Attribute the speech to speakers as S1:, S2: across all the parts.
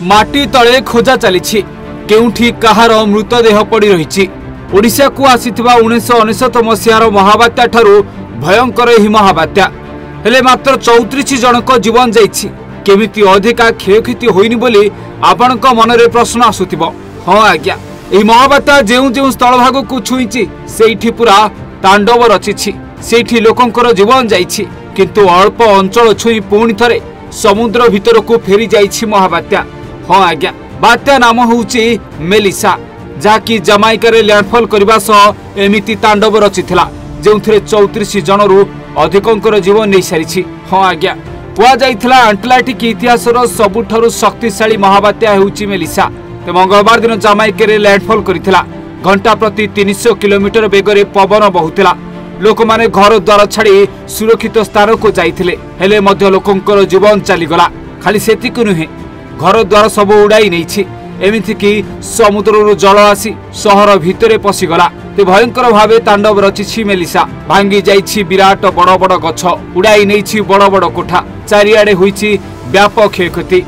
S1: माटी तले खोजा चली केउठी कहार मृतदेह पड़ी रही। ओडिशा को आसीथिबा 1999 मसीहार महाबात्या ठारू भयंकर ही महाबात्या हेले मात्र 34 जनक जीवन जाइछि। केमिति अधिका क्षयक्षति होइनी बोली आपणक मनरे प्रश्न आसुथिबो। हाँ आज्ञा, एही महाबात्या जेउ जेउ स्थल भाग को छुईछि सेठी पूरा तांडव रचिछि। सेठी लोकंकर जीवन जाइछि, किंतु अल्प अंचल छुई पुणी थरे समुद्र भितर को फेरी जाइछि महाबात्या। हाँ आज्ञा, बात्या नाम होउछि मेलिसा, जाकी जमाइका रे लैंडफॉल करबा सह एमिति तांडव रचिथिला जेउथिरे 34 जनरू अधिकंकर जीवन नै सारिछि। हाँ आज्ञा, कुआ जाइथिला अटलांटिक इतिहासर सबुठारु शक्तिशाली महाबात्या हेउछि मेलिसा। ते मंगलवार दिन जमाइका रे लैंडफॉल करिथिला। घंटा प्रति 300 किलोमीटर बेगरे पवन बहुथिला। लोक माने घर द्वार छाड़ी सुरक्षित स्थान को जाइथिले, हेले मध्य लोकंकर जीवन चलीगला। खाली सेतिक नुहे, घर द्वार सब उड़ाई नहीं। एमिति कि समुद्र जल आसी सहर भितरे पशिगला। ते भयंकर भावे तांडव रचिछि मेलिसा। भांगी जाइछि विराट बड़ बड़ गछ, उड़ाई नहीं बड़ बड़ कोठा। चारिआडे होइछि व्यापक क्षयक्षति।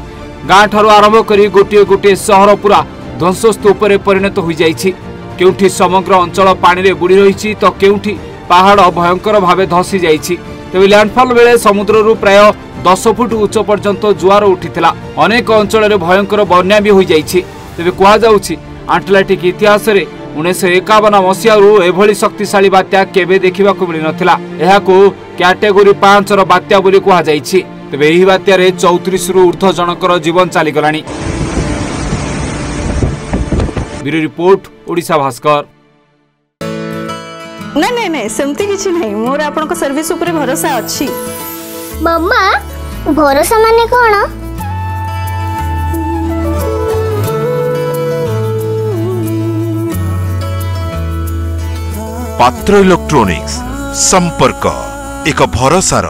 S1: गाँ ठारू आरंभ करी गोटे गोटे सहर पूरा ध्वंसस्तूप परिणत हो जाइछि। केउठी समग्र अंचल पानी रे बुड़ी रहिछि तो केउठी पहाड़ भयंकर भावे धसी जाइछि। तेबे लैंडफॉल बेले समुद्ररू प्राय 10 फुट उच्च पर्यंत जुआर उठिथिला। अनेक अंचल रे भयंकर बन्या भी हो जाइछि। तेबे कुहा जाउछि अटलांटिक इतिहास रे 1951 मसीहारू एभली शक्तिशाली बात्या केबे देखिबाकू मिलि नथिला। एहाकू कैटेगरी 5 रो बात्या बोली कुहा जाइछि। तेबे एही बात्या रे 34 रु ऊर्ध्व जनकर जीवन चाली गलानी। Bureau report Odisha Bhaskar.
S2: नहीं नहीं नहीं सेमती किछि नहीं, मोर आपन को सर्विस ऊपर भरोसा अछि।
S3: मम्मा भरोसा माने कोन?
S4: पात्र इलेक्ट्रॉनिक्स संपर्क एक भरोसार।